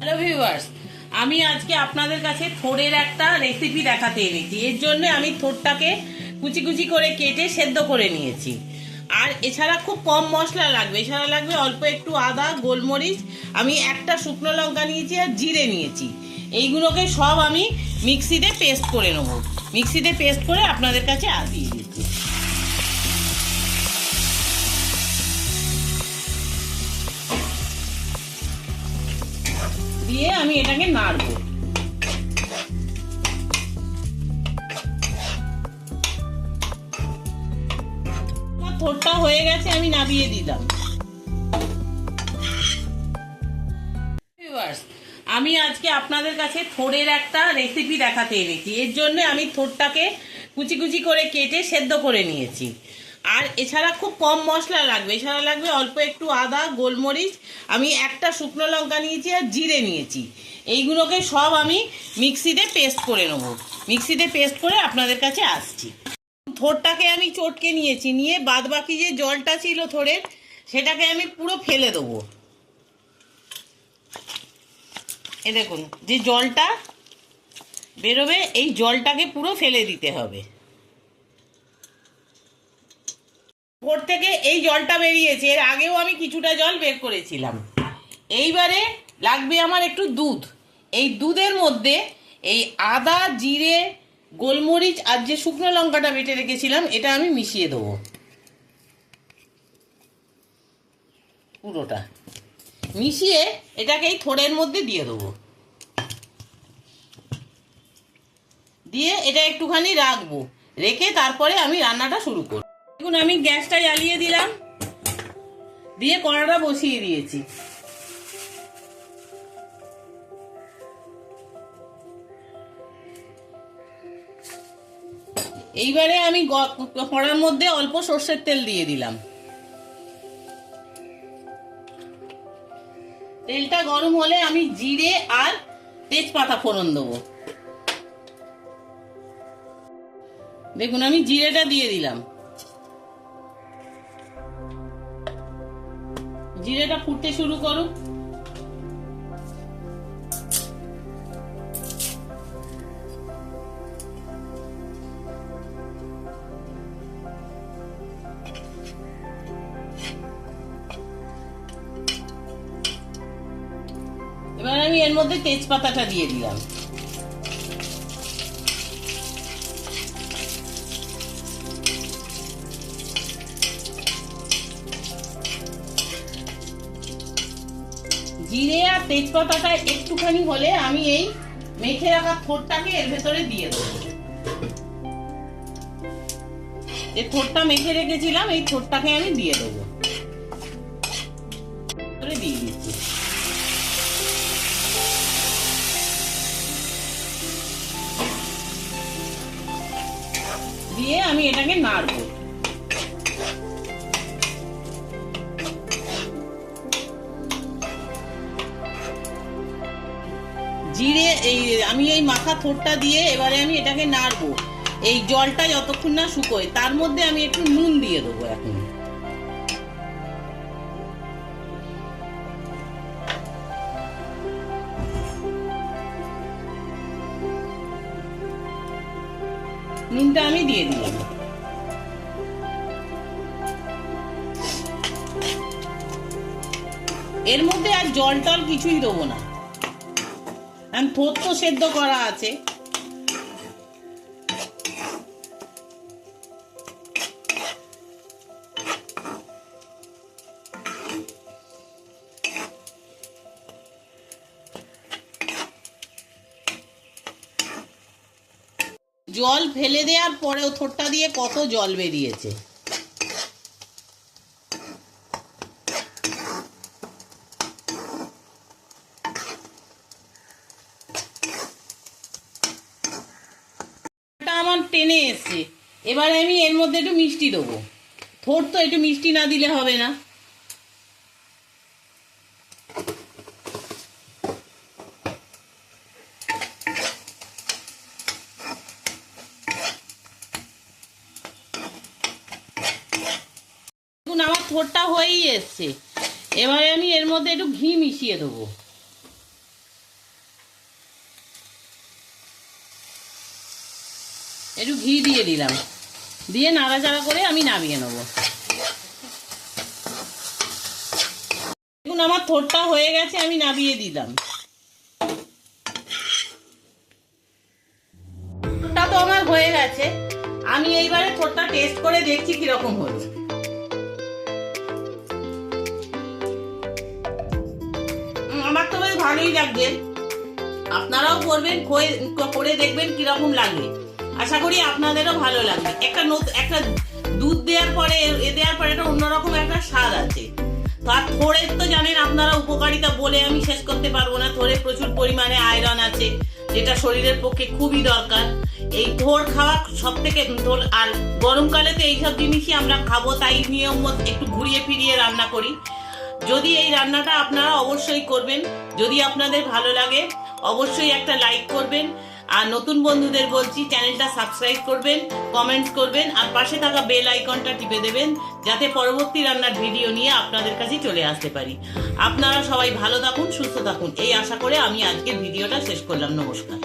Hello viewers, আমি আজকে আপনাদের কাছে থোড়ের একটা রেসিপি দেখাতে এনেছি। এর জন্য আমি থোড়টাকে কুচি কুচি করে কেটে সেদ্ধ করে নিয়েছি। আর এছাড়া খুব কম মশলা লাগবে, এছাড়া লাগবে অল্প একটু আদা, গোলমরিচ, আমি একটা শুকনো লঙ্কা নিয়েছি আর জিরে নিয়েছি। এইগুলোকে সব আমি মিক্সিতে পেস্ট করে নেব। মিক্সিতে পেস্ট করে আপনাদের কাছে দিয়ে দিচ্ছি। দিয়ে আমি এটাকে নাড়বো। থোড়টা হয়ে গেছে, আমি নামিয়ে দিলাম। আমি আজকে আপনাদের কাছে থোড়ের একটা রেসিপি দেখাতে এনেছি। এর জন্য আমি থোড়টাকে কুচি কুচি করে কেটে সেদ্ধ করে নিয়েছি। আর এছাড়া খুব কম মশলা লাগবে, এছাড়া লাগবে অল্প একটু আদা, গোলমরিচ, আমি একটা শুকনো লঙ্কা নিয়েছি আর জিরে নিয়েছি। এইগুলোকে সব আমি মিক্সিতে পেস্ট করে নেবো। মিক্সিতে পেস্ট করে আপনাদের কাছে আসছি। থোড়টাকে আমি চটকে নিয়েছি, নিয়ে বাদ বাকি যে জলটা ছিল থোড়ের, সেটাকে আমি পুরো ফেলে দেবো। এ দেখুন, যে জলটা বেরোবে এই জলটাকে পুরো ফেলে দিতে হবে। ওর থেকে এই জলটা বেরিয়েছে, এর আগেও আমি কিছুটা জল বের করেছিলাম। এইবারে লাগবে আমার একটু দুধ। এই দুধের মধ্যে এই আদা, জিরে, গোলমরিচ আর যে শুকনো লঙ্কাটা বেটে রেখেছিলাম এটা আমি মিশিয়ে দেবো পুরোটা। মিশিয়ে এটাকে এই থোড়ের মধ্যে দিয়ে দেবো। দিয়ে এটা একটুখানি রাখবো, রেখে তারপরে আমি রান্নাটা শুরু করব। দেখুন, আমি গ্যাসটা জ্বালিয়ে দিলাম, দিয়ে কড়াটা বসিয়ে দিয়েছি। এইবারে আমি কড়ার মধ্যে অল্প সর্ষের তেল দিয়ে দিলাম। তেলটা গরম হলে আমি জিরে আর তেজপাতা ফোড়ন দেবো। দেখুন, আমি জিরেটা দিয়ে দিলাম। জিরেটা ফুটতে শুরু করুক। এবার আমি এর মধ্যে তেজপাতাটা দিয়ে দিলাম। জিরে আর তেজপাতাটা একটুখানি হলে আমি এই মেখে রাখা থোড়টাকে এর ভেতরে দিয়ে দেবো। যে থোড়টা মেখে রেখেছিলাম এই থোড়টাকে আমি দিয়ে দেবো। দিয়ে দিচ্ছি। দিয়ে আমি এটাকে নাড়বো। জিরে আমি এই মাখা থোড়টা দিয়ে এবারে আমি এটাকে নাড়বো। এই জলটা যতক্ষণ না শুকোয় তার মধ্যে আমি একটু নুন দিয়ে দেবো। এখন নুনটা আমি দিয়ে দিলাম। এর মধ্যে আর জল টল কিছুই দেবো না, কারণ থোড় তো সেদ্ধ করা আছে। জল ফেলে দেওয়ার পরেও থোড়টা দিয়ে কত জল বেরিয়েছে। আমার টেনে এসছে। এবারে আমি এর মধ্যে একটু মিষ্টি দেবো। থোড় তো একটু মিষ্টি না দিলে হবে না। আমার থোড়টা হয়েই এসছে। এবারে আমি এর মধ্যে একটু ঘি মিশিয়ে দেবো। একটু ঘি দিয়ে দিলাম, দিয়ে নাড়াচাড়া করে আমি নামিয়ে নেবো। দেখুন আমার থোড়টা হয়ে গেছে, আমি নামিয়ে দিলাম। থোড়টা তো আমার হয়ে গেছে, আমি এইবারে থোড়টা টেস্ট করে দেখছি কিরকম হলো। আমার তো বেশ ভালোই লাগছে, আপনারাও করবেন, করে দেখবেন কিরকম লাগে। আশা করি আপনাদেরও ভালো লাগবে। একটা দুধ দেওয়ার পরে দেওয়ার পরে একটা অন্যরকম একটা স্বাদ আছে। আর থোড়ের তো জানেন আপনারা উপকারিতা বলে আমি শেষ করতে পারবো না। থোড়ে প্রচুর পরিমাণে আয়রন আছে, যেটা শরীরের পক্ষে খুবই দরকার। এই থোড় খাওয়া সব থেকে, আর গরমকালে তো এইসব জিনিসই আমরা খাবো, তাই নিয়ম মতো একটু ঘুরিয়ে ফিরিয়ে রান্না করি। যদি এই রান্নাটা আপনারা অবশ্যই করবেন, যদি আপনাদের ভালো লাগে অবশ্যই একটা লাইক করবেন। আর নতুন বন্ধুদের বলছি চ্যানেলটা সাবস্ক্রাইব করবেন, কমেন্টস করবেন, আর পাশে থাকা বেল আইকনটা টিপে দেবেন, যাতে পরবর্তী রান্নার ভিডিও নিয়ে আপনাদের কাছে চলে আসতে পারি। আপনারা সবাই ভালো থাকুন, সুস্থ থাকুন, এই আশা করে আমি আজকের ভিডিওটা শেষ করলাম। নমস্কার।